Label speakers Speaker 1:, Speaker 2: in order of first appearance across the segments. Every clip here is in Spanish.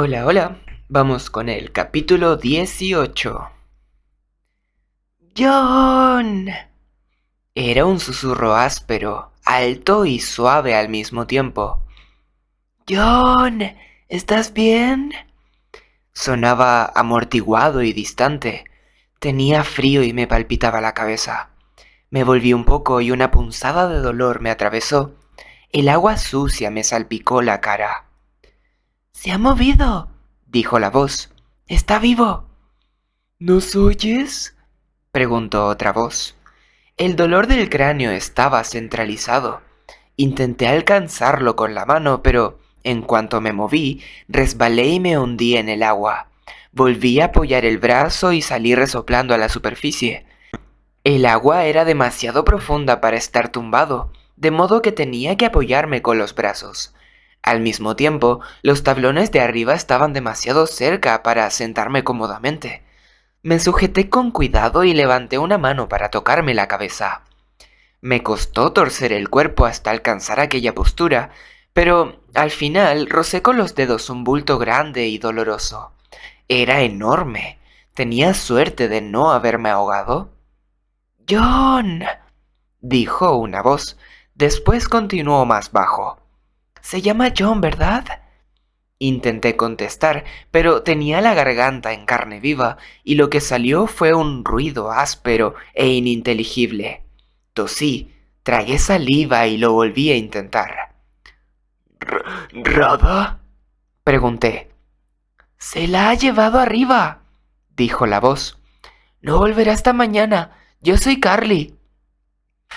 Speaker 1: Hola, hola. Vamos con el capítulo 18. ¡John! Era un susurro áspero, alto y suave al mismo tiempo. ¡John! ¿Estás bien? Sonaba amortiguado y distante. Tenía frío y me palpitaba la cabeza. Me volví un poco y una punzada de dolor me atravesó. El agua sucia me salpicó la cara. «Se ha movido», dijo la voz. «Está vivo». ¿Nos oyes?, preguntó otra voz. El dolor del cráneo estaba centralizado. Intenté alcanzarlo con la mano, pero en cuanto me moví, resbalé y me hundí en el agua. Volví a apoyar el brazo y salí resoplando a la superficie. El agua era demasiado profunda para estar tumbado, de modo que tenía que apoyarme con los brazos. Al mismo tiempo, los tablones de arriba estaban demasiado cerca para sentarme cómodamente. Me sujeté con cuidado y levanté una mano para tocarme la cabeza. Me costó torcer el cuerpo hasta alcanzar aquella postura, pero al final rocé con los dedos un bulto grande y doloroso. Era enorme. ¿Tenía suerte de no haberme ahogado? «John», dijo una voz. Después continuó más bajo. «Se llama John, ¿verdad?» Intenté contestar, pero tenía la garganta en carne viva y lo que salió fue un ruido áspero e ininteligible. Tosí, tragué saliva y lo volví a intentar. ¿Rada?», pregunté. «Se la ha llevado arriba», dijo la voz. «No volverá hasta mañana. Yo soy Carly».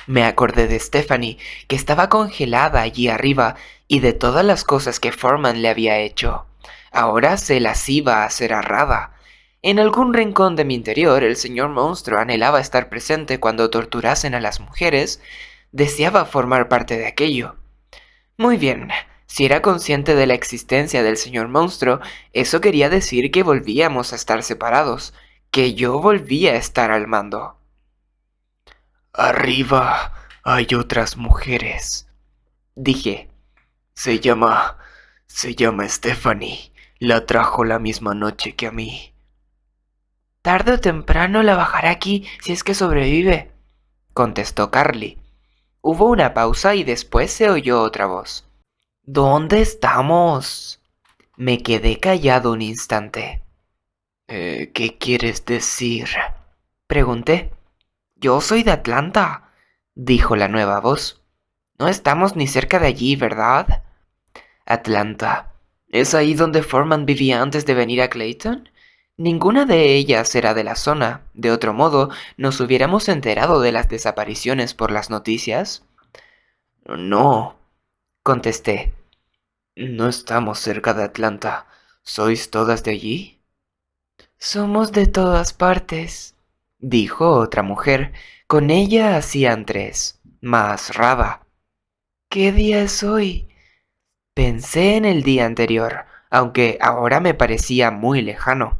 Speaker 1: Me acordé de Stephanie, que estaba congelada allí arriba, y de todas las cosas que Foreman le había hecho. Ahora se las iba a hacer a Rada. En algún rincón de mi interior, el señor monstruo anhelaba estar presente cuando torturasen a las mujeres. Deseaba formar parte de aquello. Muy bien, si era consciente de la existencia del señor monstruo, eso quería decir que volvíamos a estar separados, que yo volvía a estar al mando. «Arriba hay otras mujeres», dije. Se llama Stephanie. La trajo la misma noche que a mí». «Tarde o temprano la bajará aquí si es que sobrevive», contestó Carly. Hubo una pausa y después se oyó otra voz. «¿Dónde estamos?». Me quedé callado un instante. ¿Qué quieres decir?», pregunté. «Yo soy de Atlanta», dijo la nueva voz. «No estamos ni cerca de allí, ¿verdad?» Atlanta. ¿Es ahí donde Foreman vivía antes de venir a Clayton? Ninguna de ellas era de la zona. De otro modo, ¿nos hubiéramos enterado de las desapariciones por las noticias? «No», contesté. «No estamos cerca de Atlanta. ¿Sois todas de allí?» «Somos de todas partes», dijo otra mujer. Con ella hacían tres, más Rada. «¿Qué día es hoy?» Pensé en el día anterior, aunque ahora me parecía muy lejano.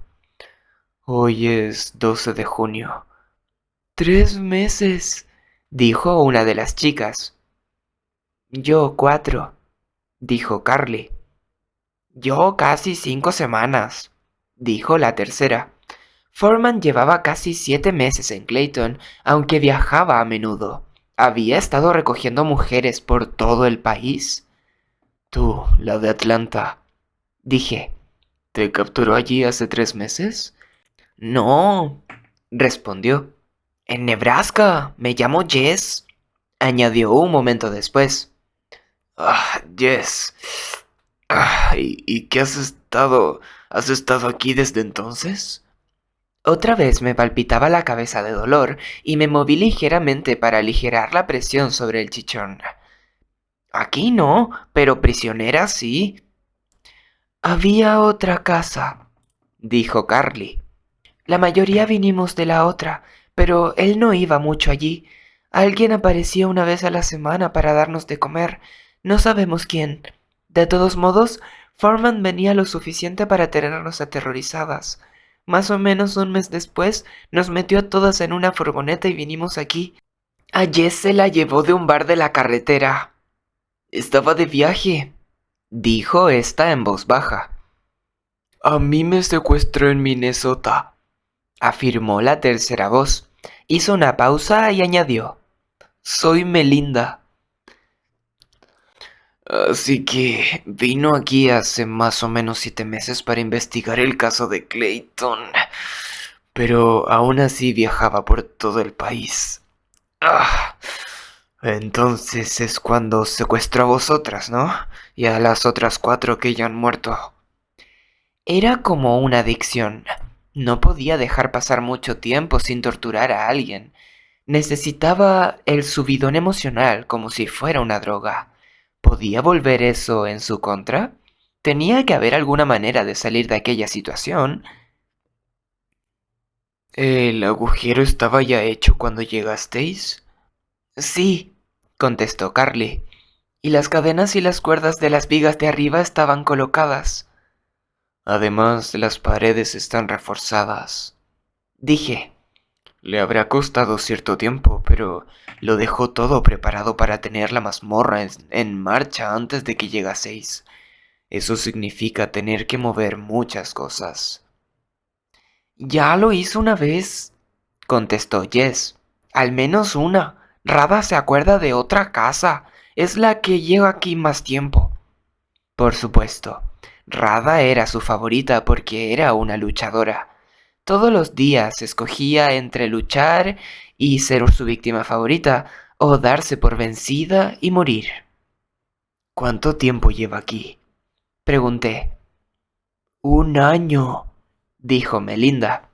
Speaker 1: «Hoy es 12 de junio». «3 meses», dijo una de las chicas. «Yo 4», dijo Carly. «Yo casi 5 semanas», dijo la tercera. Foreman llevaba casi 7 meses en Clayton, aunque viajaba a menudo. ¿Había estado recogiendo mujeres por todo el país? «Tú, la de Atlanta», dije. «¿Te capturó allí hace 3 meses?» «No», respondió. «En Nebraska. Me llamo Jess», añadió un momento después. Jess. ¿Y qué has estado? ¿Has estado aquí desde entonces?» Otra vez me palpitaba la cabeza de dolor y me moví ligeramente para aligerar la presión sobre el chichón. «Aquí no, pero prisionera sí». «Había otra casa», dijo Carly. «La mayoría vinimos de la otra, pero él no iba mucho allí. Alguien aparecía una vez a la semana para darnos de comer. No sabemos quién. De todos modos, Foreman venía lo suficiente para tenernos aterrorizadas. Más o menos un mes después, nos metió a todas en una furgoneta y vinimos aquí. A Jess se la llevó de un bar de la carretera». «Estaba de viaje», dijo esta en voz baja. A mí me secuestró en Minnesota, afirmó la tercera voz. Hizo una pausa y añadió: Soy Melinda. Así que vino aquí hace más o menos 7 meses para investigar el caso de Clayton. Pero aún así viajaba por todo el país. Ah, entonces es cuando secuestró a vosotras, ¿no? Y a las otras 4 que ya han muerto. Era como una adicción. No podía dejar pasar mucho tiempo sin torturar a alguien. Necesitaba el subidón emocional como si fuera una droga. ¿Podía volver eso en su contra? Tenía que haber alguna manera de salir de aquella situación. ¿El agujero estaba ya hecho cuando llegasteis? Sí, contestó Carly. Y las cadenas y las cuerdas de las vigas de arriba estaban colocadas. Además, las paredes están reforzadas. Dije. Le habrá costado cierto tiempo, pero lo dejó todo preparado para tener la mazmorra en marcha antes de que llegaseis. Eso significa tener que mover muchas cosas. Ya lo hizo una vez, contestó Jess. Al menos una. Rada se acuerda de otra casa. Es la que lleva aquí más tiempo. Por supuesto, Rada era su favorita porque era una luchadora. Todos los días escogía entre luchar y ser su víctima favorita o darse por vencida y morir. ¿Cuánto tiempo lleva aquí? Pregunté. 1 año, dijo Melinda.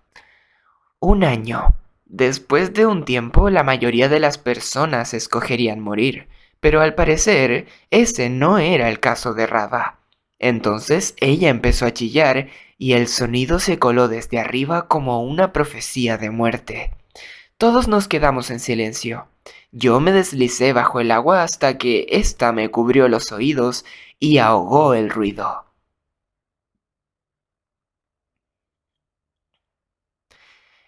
Speaker 1: 1 año. Después de un tiempo, la mayoría de las personas escogerían morir, pero al parecer ese no era el caso de Rada. Entonces ella empezó a chillar y el sonido se coló desde arriba como una profecía de muerte. Todos nos quedamos en silencio. Yo me deslicé bajo el agua hasta que ésta me cubrió los oídos y ahogó el ruido.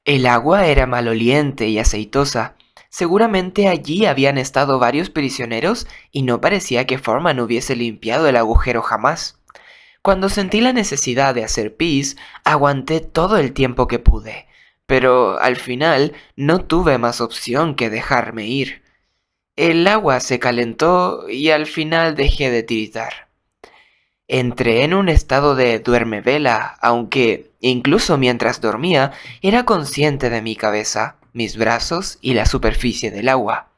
Speaker 1: El agua era maloliente y aceitosa. Seguramente allí habían estado varios prisioneros y no parecía que Foreman hubiese limpiado el agujero jamás. Cuando sentí la necesidad de hacer pis, aguanté todo el tiempo que pude, pero al final no tuve más opción que dejarme ir. El agua se calentó y al final dejé de tiritar. Entré en un estado de duermevela, aunque, incluso mientras dormía, era consciente de mi cabeza, mis brazos y la superficie del agua.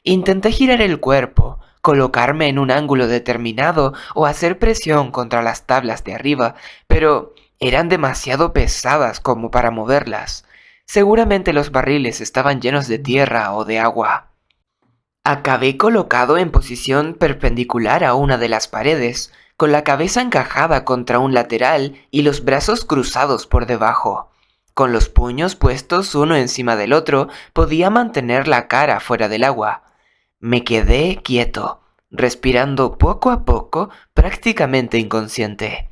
Speaker 1: Intenté girar el cuerpo, colocarme en un ángulo determinado o hacer presión contra las tablas de arriba, pero eran demasiado pesadas como para moverlas. Seguramente los barriles estaban llenos de tierra o de agua. Acabé colocado en posición perpendicular a una de las paredes, con la cabeza encajada contra un lateral y los brazos cruzados por debajo. Con los puños puestos uno encima del otro, podía mantener la cara fuera del agua. Me quedé quieto, respirando poco a poco, prácticamente inconsciente.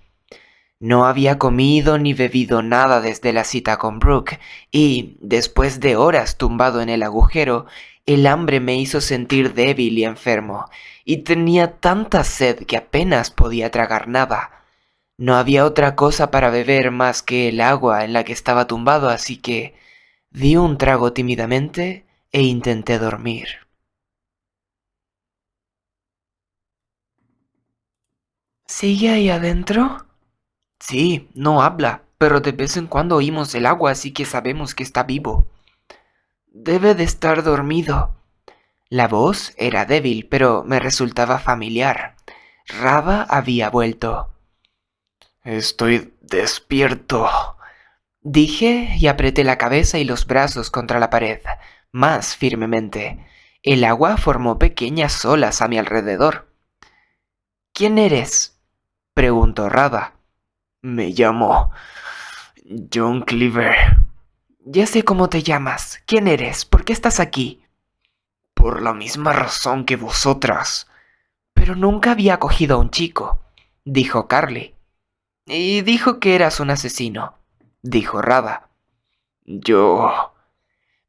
Speaker 1: No había comido ni bebido nada desde la cita con Brooke, y, después de horas tumbado en el agujero, el hambre me hizo sentir débil y enfermo, y tenía tanta sed que apenas podía tragar nada. No había otra cosa para beber más que el agua en la que estaba tumbado, así que di un trago tímidamente e intenté dormir. ¿Sigue ahí adentro? Sí, no habla, pero de vez en cuando oímos el agua, así que sabemos que está vivo. Debe de estar dormido. La voz era débil, pero me resultaba familiar. Rada había vuelto. Estoy despierto, dije y apreté la cabeza y los brazos contra la pared, más firmemente. El agua formó pequeñas olas a mi alrededor. ¿Quién eres? Preguntó Rada. Me llamo John Cleaver. Ya sé cómo te llamas. ¿Quién eres? ¿Por qué estás aquí? Por la misma razón que vosotras. Pero nunca había cogido a un chico, dijo Carly. Y dijo que eras un asesino, dijo Rada. Yo...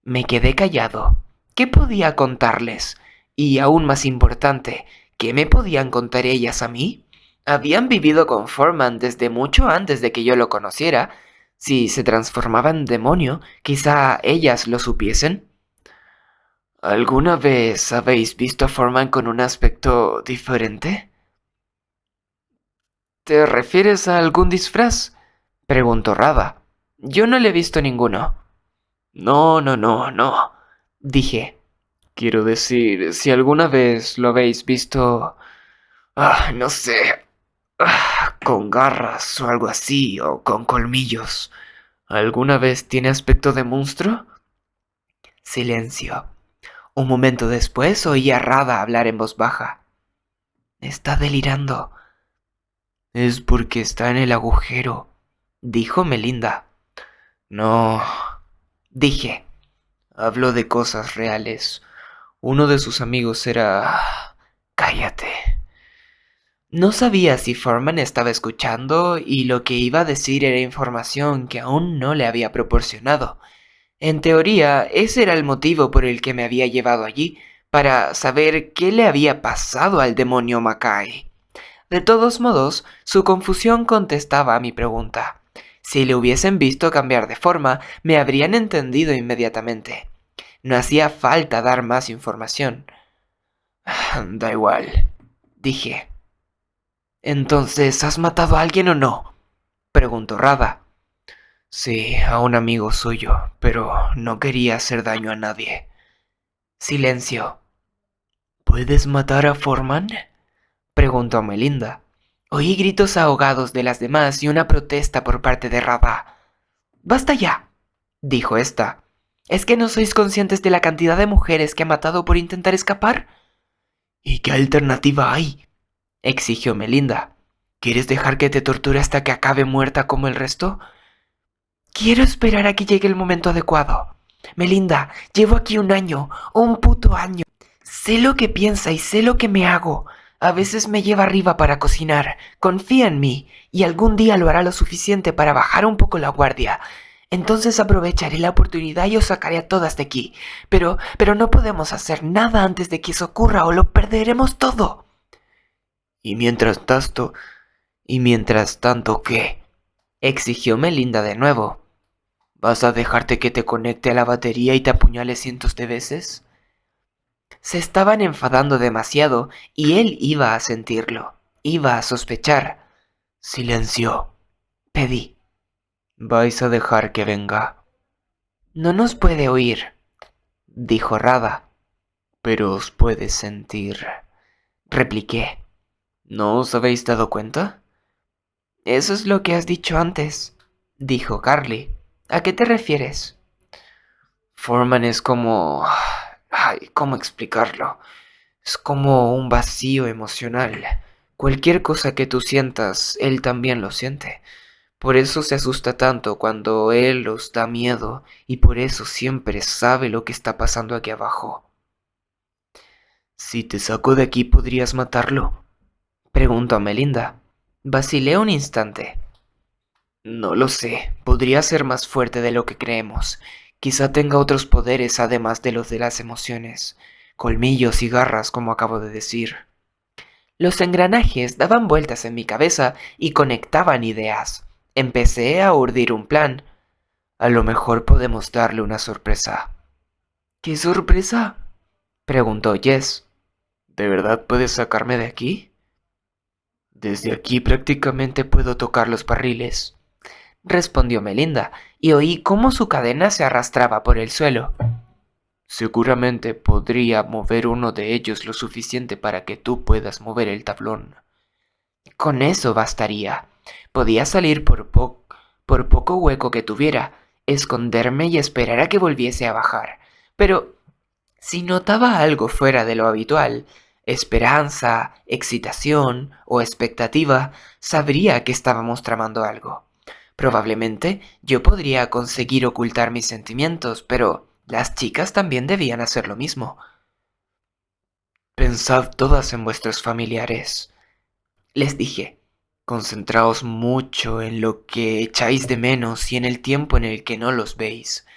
Speaker 1: Me quedé callado. ¿Qué podía contarles? Y aún más importante, ¿qué me podían contar ellas a mí? Habían vivido con Foreman desde mucho antes de que yo lo conociera. Si se transformaba en demonio, quizá ellas lo supiesen. ¿Alguna vez habéis visto a Foreman con un aspecto diferente? ¿Te refieres a algún disfraz? Preguntó Rada. Yo no le he visto ninguno. No, no, no, no, dije. Quiero decir, si alguna vez lo habéis visto... no sé, con garras o algo así, o con colmillos. ¿Alguna vez tiene aspecto de monstruo? Silencio. Un momento después oí a Rada hablar en voz baja. Está delirando. Es porque está en el agujero, dijo Melinda. No, dije. Hablo de cosas reales. Uno de sus amigos era... Cállate. No sabía si Foreman estaba escuchando y lo que iba a decir era información que aún no le había proporcionado. En teoría, ese era el motivo por el que me había llevado allí, para saber qué le había pasado al demonio Mackay. De todos modos, su confusión contestaba a mi pregunta. Si le hubiesen visto cambiar de forma, me habrían entendido inmediatamente. No hacía falta dar más información. Da igual, dije. ¿Entonces has matado a alguien o no? Preguntó Rada. Sí, a un amigo suyo, pero no quería hacer daño a nadie. Silencio. ¿Puedes matar a Foreman? Preguntó Melinda. Oí gritos ahogados de las demás y una protesta por parte de Rada. ¡Basta ya!, dijo esta. ¿Es que no sois conscientes de la cantidad de mujeres que ha matado por intentar escapar? ¿Y qué alternativa hay?, exigió Melinda. ¿Quieres dejar que te torture hasta que acabe muerta como el resto? Quiero esperar a que llegue el momento adecuado. Melinda, llevo aquí un año, un puto año. Sé lo que piensa y sé lo que me hago. A veces me lleva arriba para cocinar. Confía en mí y algún día lo hará lo suficiente para bajar un poco la guardia. Entonces aprovecharé la oportunidad y os sacaré a todas de aquí. Pero no podemos hacer nada antes de que eso ocurra o lo perderemos todo. Y mientras tanto, ¿qué? Exigió Melinda de nuevo. ¿Vas a dejarte que te conecte a la batería y te apuñale cientos de veces? Se estaban enfadando demasiado y él iba a sentirlo, iba a sospechar. Silencio, pedí. ¿Vais a dejar que venga? No nos puede oír, dijo Rada. Pero os puede sentir, repliqué. ¿No os habéis dado cuenta? Eso es lo que has dicho antes, dijo Carly. ¿A qué te refieres? Foreman es como... Ay, ¿cómo explicarlo? Es como un vacío emocional. Cualquier cosa que tú sientas, él también lo siente. Por eso se asusta tanto cuando él os da miedo y por eso siempre sabe lo que está pasando aquí abajo. Si te saco de aquí, ¿podrías matarlo?, preguntó a Melinda. Vacilé un instante. No lo sé, podría ser más fuerte de lo que creemos. Quizá tenga otros poderes además de los de las emociones. Colmillos y garras, como acabo de decir. Los engranajes daban vueltas en mi cabeza y conectaban ideas. Empecé a urdir un plan. A lo mejor podemos darle una sorpresa. ¿Qué sorpresa?, preguntó Jess. ¿De verdad puedes sacarme de aquí? Desde aquí prácticamente puedo tocar los barriles, respondió Melinda, y oí cómo su cadena se arrastraba por el suelo. Seguramente podría mover uno de ellos lo suficiente para que tú puedas mover el tablón. Con eso bastaría. Podía salir por poco hueco que tuviera, esconderme y esperar a que volviese a bajar. Pero si notaba algo fuera de lo habitual, esperanza, excitación o expectativa, sabría que estábamos tramando algo. Probablemente yo podría conseguir ocultar mis sentimientos, pero las chicas también debían hacer lo mismo. Pensad todas en vuestros familiares, les dije. Concentraos mucho en lo que echáis de menos y en el tiempo en el que no los veis.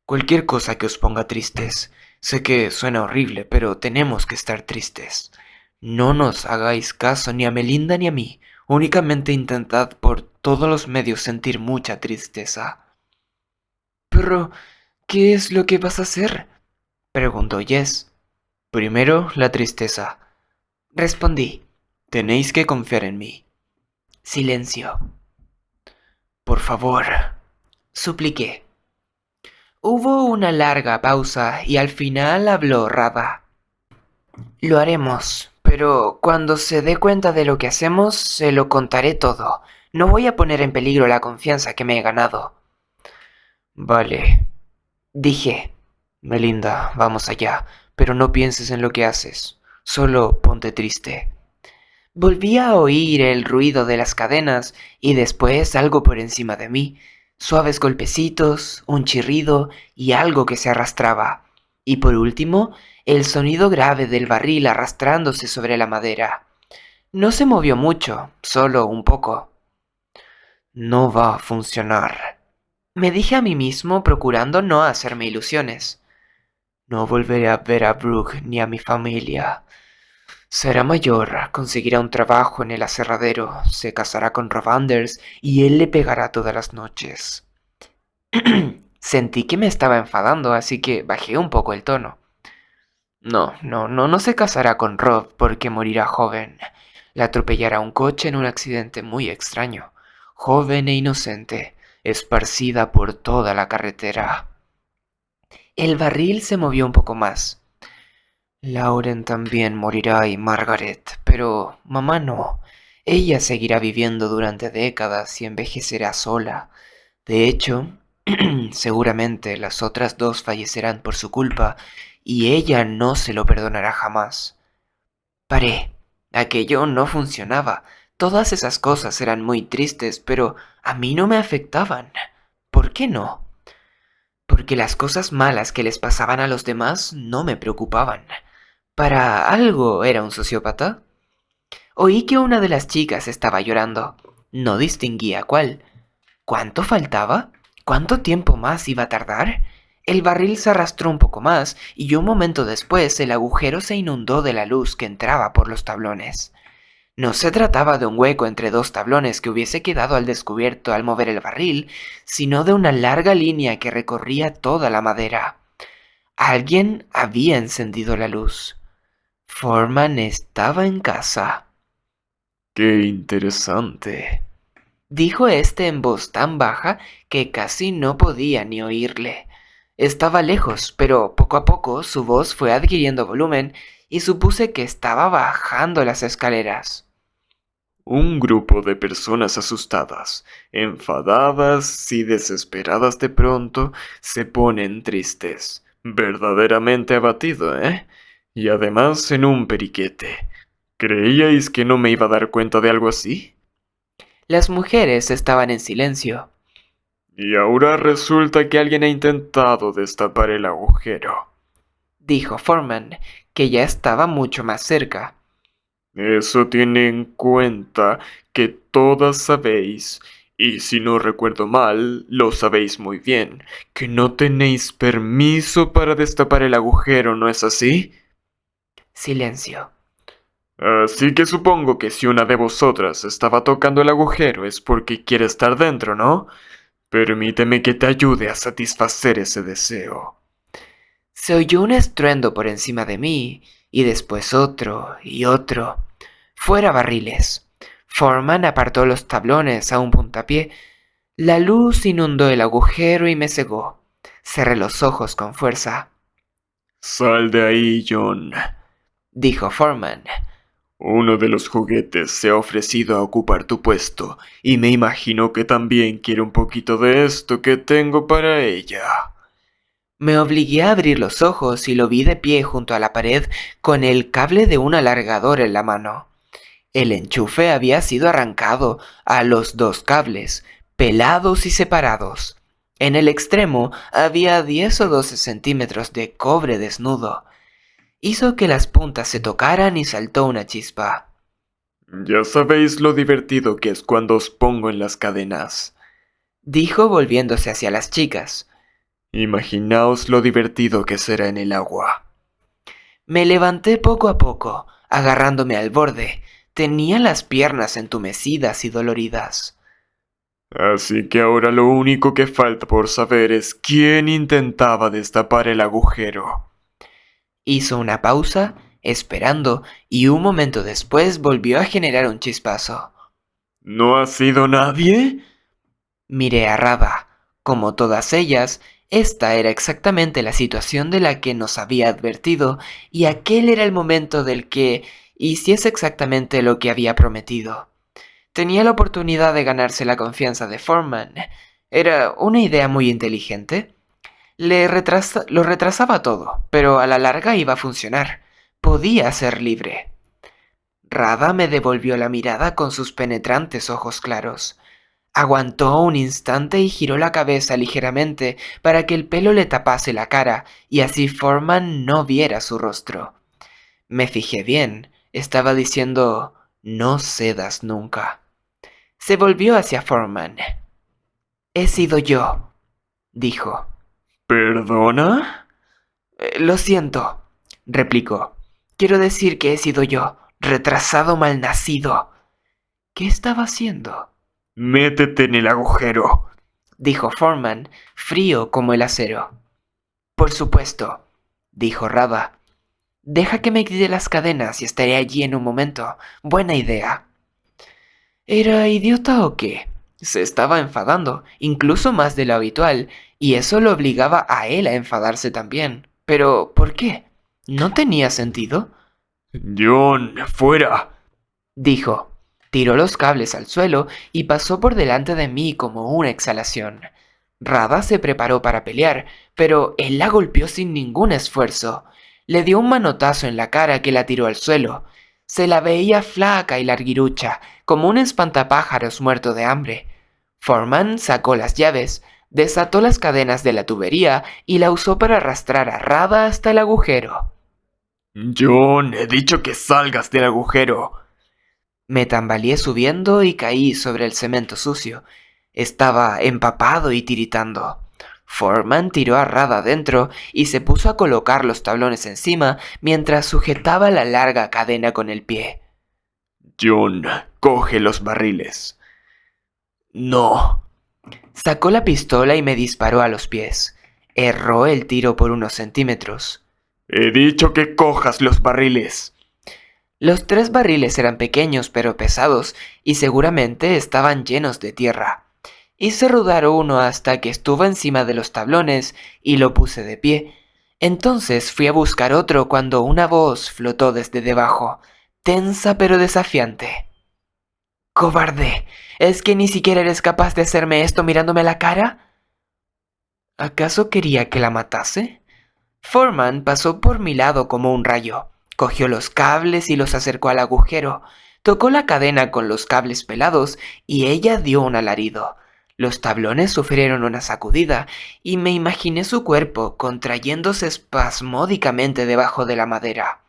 Speaker 1: Cualquier cosa que os ponga tristes. Sé que suena horrible, pero tenemos que estar tristes. No nos hagáis caso ni a Melinda ni a mí. Únicamente intentad por todos los medios sentir mucha tristeza. Pero, ¿qué es lo que vas a hacer? Preguntó Jess. Primero, la tristeza. Respondí. Tenéis que confiar en mí. Silencio. Por favor, supliqué. Hubo una larga pausa y al final habló Rada. Lo haremos, pero cuando se dé cuenta de lo que hacemos, se lo contaré todo. No voy a poner en peligro la confianza que me he ganado. Vale, dije. Melinda, vamos allá, pero no pienses en lo que haces. Solo ponte triste. Volví a oír el ruido de las cadenas y después algo por encima de mí. Suaves golpecitos, un chirrido y algo que se arrastraba. Y por último, el sonido grave del barril arrastrándose sobre la madera. No se movió mucho, solo un poco. No va a funcionar, me dije a mí mismo procurando no hacerme ilusiones. No volveré a ver a Brooke ni a mi familia. Será mayor, conseguirá un trabajo en el aserradero, se casará con Rob Anders y él le pegará todas las noches. Sentí que me estaba enfadando, así que bajé un poco el tono. No se casará con Rob porque morirá joven. Le atropellará un coche en un accidente muy extraño. Joven e inocente, esparcida por toda la carretera. El barril se movió un poco más. Lauren también morirá y Margaret, pero mamá no. Ella seguirá viviendo durante décadas y envejecerá sola. De hecho, seguramente las otras dos fallecerán por su culpa y ella no se lo perdonará jamás. Paré. Aquello no funcionaba. Todas esas cosas eran muy tristes, pero a mí no me afectaban. ¿Por qué no? Porque las cosas malas que les pasaban a los demás no me preocupaban. ¿Para algo era un sociópata? Oí que una de las chicas estaba llorando. No distinguía cuál. ¿Cuánto faltaba? ¿Cuánto tiempo más iba a tardar? El barril se arrastró un poco más y un momento después el agujero se inundó de la luz que entraba por los tablones. No se trataba de un hueco entre dos tablones que hubiese quedado al descubierto al mover el barril, sino de una larga línea que recorría toda la madera. Alguien había encendido la luz. Foreman estaba en casa. Qué interesante, dijo este en voz tan baja que casi no podía ni oírle. Estaba lejos, pero poco a poco su voz fue adquiriendo volumen y supuse que estaba bajando las escaleras. Un grupo de personas asustadas, enfadadas y desesperadas de pronto se ponen tristes. Verdaderamente abatido, ¿eh? Y además en un periquete. ¿Creíais que no me iba a dar cuenta de algo así? Las mujeres estaban en silencio. Y ahora resulta que alguien ha intentado destapar el agujero, dijo Foreman, que ya estaba mucho más cerca. Eso tiene en cuenta que todas sabéis, y si no recuerdo mal, lo sabéis muy bien, que no tenéis permiso para destapar el agujero, ¿no es así? Silencio. Así que supongo que si una de vosotras estaba tocando el agujero es porque quiere estar dentro, ¿no? Permíteme que te ayude a satisfacer ese deseo. Se oyó un estruendo por encima de mí, y después otro y otro. Fuera barriles. Foreman apartó los tablones a un puntapié. La luz inundó el agujero y me cegó. Cerré los ojos con fuerza. Sal de ahí, John, dijo Foreman. Uno de los juguetes se ha ofrecido a ocupar tu puesto, y me imagino que también quiere un poquito de esto que tengo para ella. Me obligué a abrir los ojos y lo vi de pie junto a la pared con el cable de un alargador en la mano. El enchufe había sido arrancado a los dos cables, pelados y separados. En el extremo había 10 o 12 centímetros de cobre desnudo. Hizo que las puntas se tocaran y saltó una chispa. Ya sabéis lo divertido que es cuando os pongo en las cadenas, dijo volviéndose hacia las chicas. Imaginaos lo divertido que será en el agua. Me levanté poco a poco, agarrándome al borde. Tenía las piernas entumecidas y doloridas.
Speaker 2: Así que ahora lo único que falta por saber es quién intentaba destapar el agujero.
Speaker 1: Hizo una pausa, esperando, y un momento después volvió a generar un chispazo.
Speaker 2: ¿No ha sido nadie?
Speaker 1: Miré a Rada. Como todas ellas, esta era exactamente la situación de la que nos había advertido, y aquel era el momento del que hiciese exactamente lo que había prometido. Tenía la oportunidad de ganarse la confianza de Foreman. Era una idea muy inteligente. Lo retrasaba todo, pero a la larga iba a funcionar. Podía ser libre. Rada me devolvió la mirada con sus penetrantes ojos claros. Aguantó un instante y giró la cabeza ligeramente para que el pelo le tapase la cara y así Foreman no viera su rostro. Me fijé bien. Estaba diciendo, no cedas nunca. Se volvió hacia Foreman. He sido yo, dijo.
Speaker 2: ¿Perdona?
Speaker 1: Lo siento, replicó. Quiero decir que he sido yo, retrasado malnacido. ¿Qué estaba haciendo?
Speaker 2: Métete en el agujero.
Speaker 1: Dijo Foreman, frío como el acero. Por supuesto, dijo Rada. Deja que me quite las cadenas y estaré allí en un momento. Buena idea. ¿Era idiota o qué? Se estaba enfadando, incluso más de lo habitual, y eso lo obligaba a él a enfadarse también. Pero, ¿por qué? ¿No tenía sentido?
Speaker 2: John, fuera.
Speaker 1: Dijo. Tiró los cables al suelo y pasó por delante de mí como una exhalación. Rada se preparó para pelear, pero él la golpeó sin ningún esfuerzo. Le dio un manotazo en la cara que la tiró al suelo. Se la veía flaca y larguirucha, como un espantapájaros muerto de hambre. Foreman sacó las llaves, desató las cadenas de la tubería y la usó para arrastrar a Rada hasta el agujero.
Speaker 2: John, he dicho que salgas del agujero.
Speaker 1: Me tambaleé subiendo y caí sobre el cemento sucio. Estaba empapado y tiritando. Foreman tiró a Rada adentro y se puso a colocar los tablones encima mientras sujetaba la larga cadena con el pie.
Speaker 2: John, coge los barriles.
Speaker 1: No. Sacó la pistola y me disparó a los pies. Erró el tiro por unos centímetros.
Speaker 2: He dicho que cojas los barriles.
Speaker 1: Los 3 barriles eran pequeños pero pesados y seguramente estaban llenos de tierra. Hice rodar uno hasta que estuvo encima de los tablones y lo puse de pie. Entonces fui a buscar otro cuando una voz flotó desde debajo, tensa pero desafiante. ¡Cobarde! ¿Es que ni siquiera eres capaz de hacerme esto mirándome a la cara? ¿Acaso quería que la matase? Foreman pasó por mi lado como un rayo. Cogió los cables y los acercó al agujero. Tocó la cadena con los cables pelados y ella dio un alarido. Los tablones sufrieron una sacudida y me imaginé su cuerpo contrayéndose espasmódicamente debajo de la madera.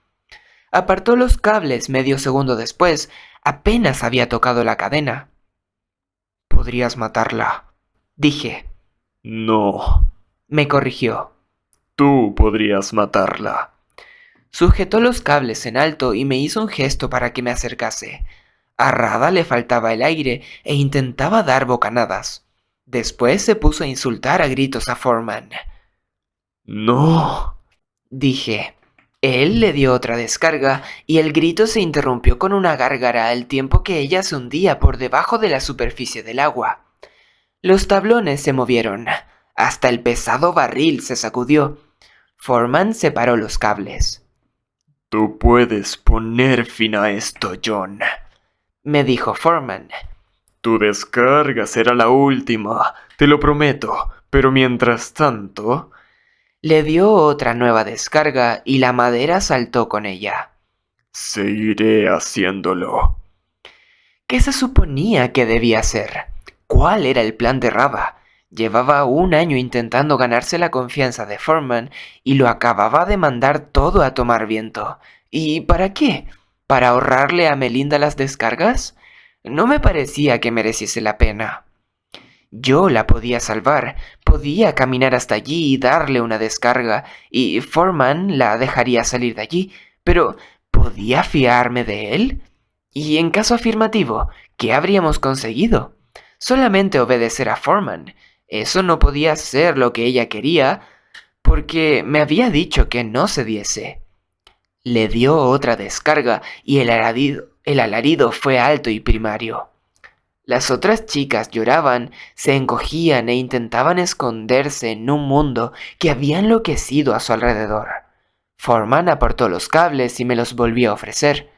Speaker 1: Apartó los cables medio segundo después, apenas había tocado la cadena. Podrías matarla, dije.
Speaker 2: No,
Speaker 1: Me corrigió.
Speaker 2: tú podrías matarla.
Speaker 1: Sujetó los cables en alto y me hizo un gesto para que me acercase. A Rada le faltaba el aire e intentaba dar bocanadas. Después se puso a insultar a gritos a Foreman.
Speaker 2: No.
Speaker 1: Dije. Él le dio otra descarga y el grito se interrumpió con una gárgara al tiempo que ella se hundía por debajo de la superficie del agua. Los tablones se movieron. Hasta el pesado barril se sacudió. Foreman separó los cables.
Speaker 2: Tú puedes poner fin a esto, John,
Speaker 1: me dijo Foreman.
Speaker 2: Tu descarga será la última, te lo prometo, pero mientras tanto...
Speaker 1: Le dio otra nueva descarga y la madera saltó con ella.
Speaker 2: Seguiré haciéndolo.
Speaker 1: ¿Qué se suponía que debía hacer? ¿Cuál era el plan de Rada? Llevaba un año intentando ganarse la confianza de Foreman y lo acababa de mandar todo a tomar viento. ¿Y para qué? ¿Para ahorrarle a Melinda las descargas? No me parecía que mereciese la pena. Yo la podía salvar, podía caminar hasta allí y darle una descarga, y Foreman la dejaría salir de allí. Pero, ¿Podía fiarme de él? Y en caso afirmativo, ¿qué habríamos conseguido? Solamente obedecer a Foreman. Eso no podía ser lo que ella quería, porque me había dicho que no cediese. Le dio otra descarga y el alarido fue alto y primario. Las otras chicas lloraban, se encogían e intentaban esconderse en un mundo que había enloquecido a su alrededor. Foreman apartó los cables y me los volvió a ofrecer.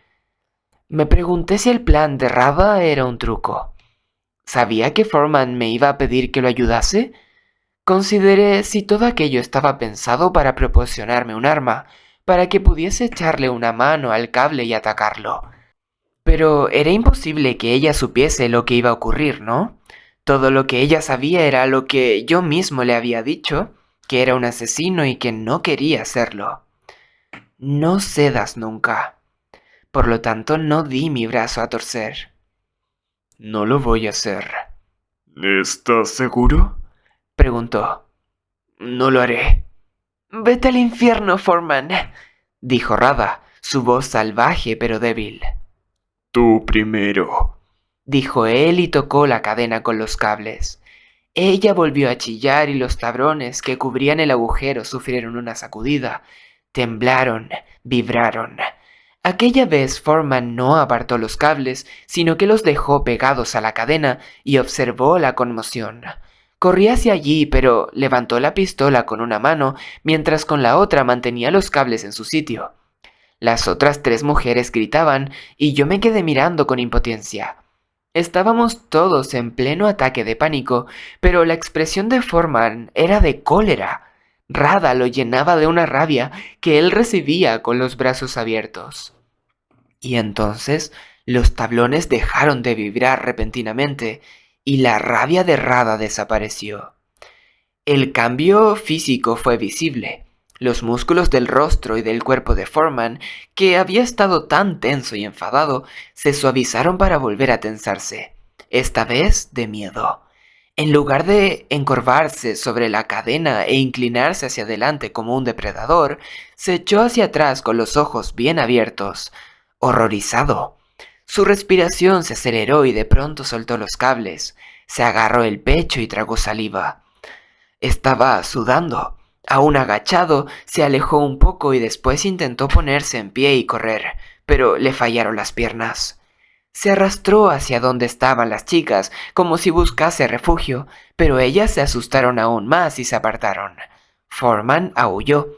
Speaker 1: Me pregunté si el plan de Rada era un truco. ¿Sabía que Foreman me iba a pedir que lo ayudase? Consideré si todo aquello estaba pensado para proporcionarme un arma, para que pudiese echarle una mano al cable y atacarlo. Pero era imposible que ella supiese lo que iba a ocurrir, ¿no? Todo lo que ella sabía era lo que yo mismo le había dicho, que era un asesino y que no quería serlo. No cedas nunca. Por lo tanto, no di mi brazo a torcer.
Speaker 2: No lo voy a hacer. ¿Estás seguro?
Speaker 1: Preguntó. No lo haré. Vete al infierno, Foreman, dijo Rada, su voz salvaje pero débil.
Speaker 2: Tú primero,
Speaker 1: Dijo él y tocó la cadena con los cables. Ella volvió a chillar y los tablones que cubrían el agujero sufrieron una sacudida. Temblaron, vibraron. Aquella vez Foreman no apartó los cables, sino que los dejó pegados a la cadena y observó la conmoción. Corrí hacia allí, pero levantó la pistola con una mano, mientras con la otra mantenía los cables en su sitio. Las otras 3 mujeres gritaban y yo me quedé mirando con impotencia. Estábamos todos en pleno ataque de pánico, pero la expresión de Foreman era de cólera. Rada lo llenaba de una rabia que él recibía con los brazos abiertos. Y entonces los tablones dejaron de vibrar repentinamente y la rabia de Rada desapareció. El cambio físico fue visible. Los músculos del rostro y del cuerpo de Foreman, que había estado tan tenso y enfadado, se suavizaron para volver a tensarse, esta vez de miedo. En lugar de encorvarse sobre la cadena e inclinarse hacia adelante como un depredador, se echó hacia atrás con los ojos bien abiertos, horrorizado. Su respiración se aceleró y de pronto soltó los cables, se agarró el pecho y tragó saliva. Estaba sudando. Aún agachado, se alejó un poco y después intentó ponerse en pie y correr, pero le fallaron las piernas. Se arrastró hacia donde estaban las chicas, como si buscase refugio, pero ellas se asustaron aún más y se apartaron. Foreman aulló.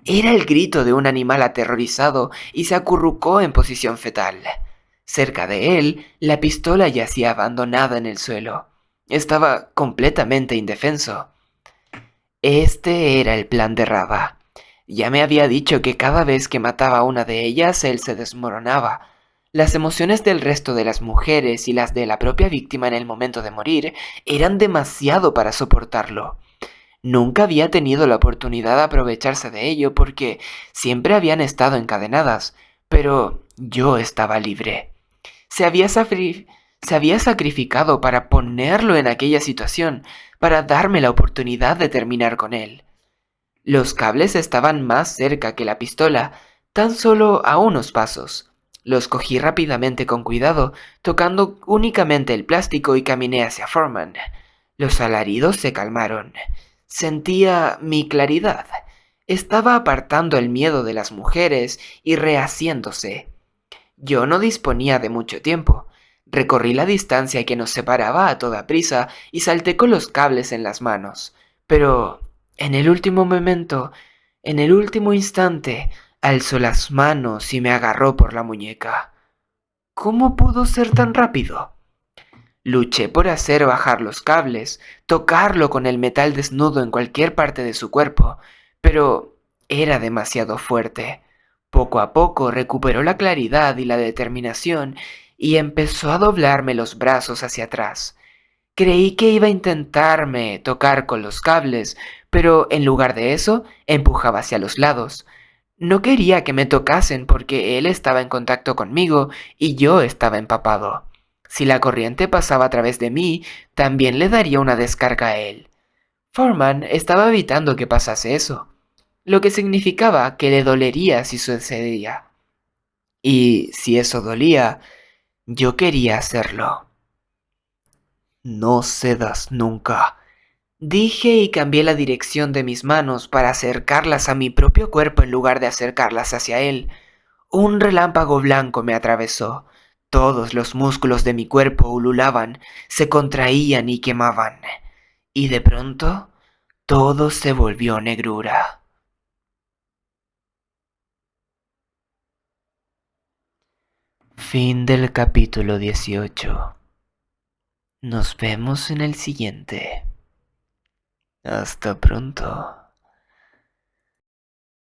Speaker 1: Era el grito de un animal aterrorizado y se acurrucó en posición fetal. Cerca de él, la pistola yacía abandonada en el suelo. Estaba completamente indefenso. Este era el plan de Rada. Ya me había dicho que cada vez que mataba a una de ellas, él se desmoronaba. Las emociones del resto de las mujeres y las de la propia víctima en el momento de morir eran demasiado para soportarlo. Nunca había tenido la oportunidad de aprovecharse de ello porque siempre habían estado encadenadas, pero yo estaba libre. Se había sacrificado para ponerlo en aquella situación, para darme la oportunidad de terminar con él. Los cables estaban más cerca que la pistola, tan solo a unos pasos. Los cogí rápidamente con cuidado, tocando únicamente el plástico y caminé hacia Foreman. Los alaridos se calmaron. Sentía mi claridad. Estaba apartando el miedo de las mujeres y rehaciéndose. Yo no disponía de mucho tiempo. Recorrí la distancia que nos separaba a toda prisa y salté con los cables en las manos. Pero en el último momento, en el último instante, alzó las manos y me agarró por la muñeca. ¿Cómo pudo ser tan rápido? Luché por hacer bajar los cables, tocarlo con el metal desnudo en cualquier parte de su cuerpo, pero era demasiado fuerte. Poco a poco recuperó la claridad y la determinación y empezó a doblarme los brazos hacia atrás. Creí que iba a intentarme tocar con los cables, pero en lugar de eso, empujaba hacia los lados. No quería que me tocasen porque él estaba en contacto conmigo y yo estaba empapado. Si la corriente pasaba a través de mí, también le daría una descarga a él. Foreman estaba evitando que pasase eso, lo que significaba que le dolería si sucedía. Y si eso dolía, yo quería hacerlo. No cedas nunca, dije y cambié la dirección de mis manos para acercarlas a mi propio cuerpo en lugar de acercarlas hacia él. Un relámpago blanco me atravesó. Todos los músculos de mi cuerpo ululaban, se contraían y quemaban. Y de pronto, todo se volvió negrura. Fin del capítulo 18. Nos vemos en el siguiente. Hasta pronto.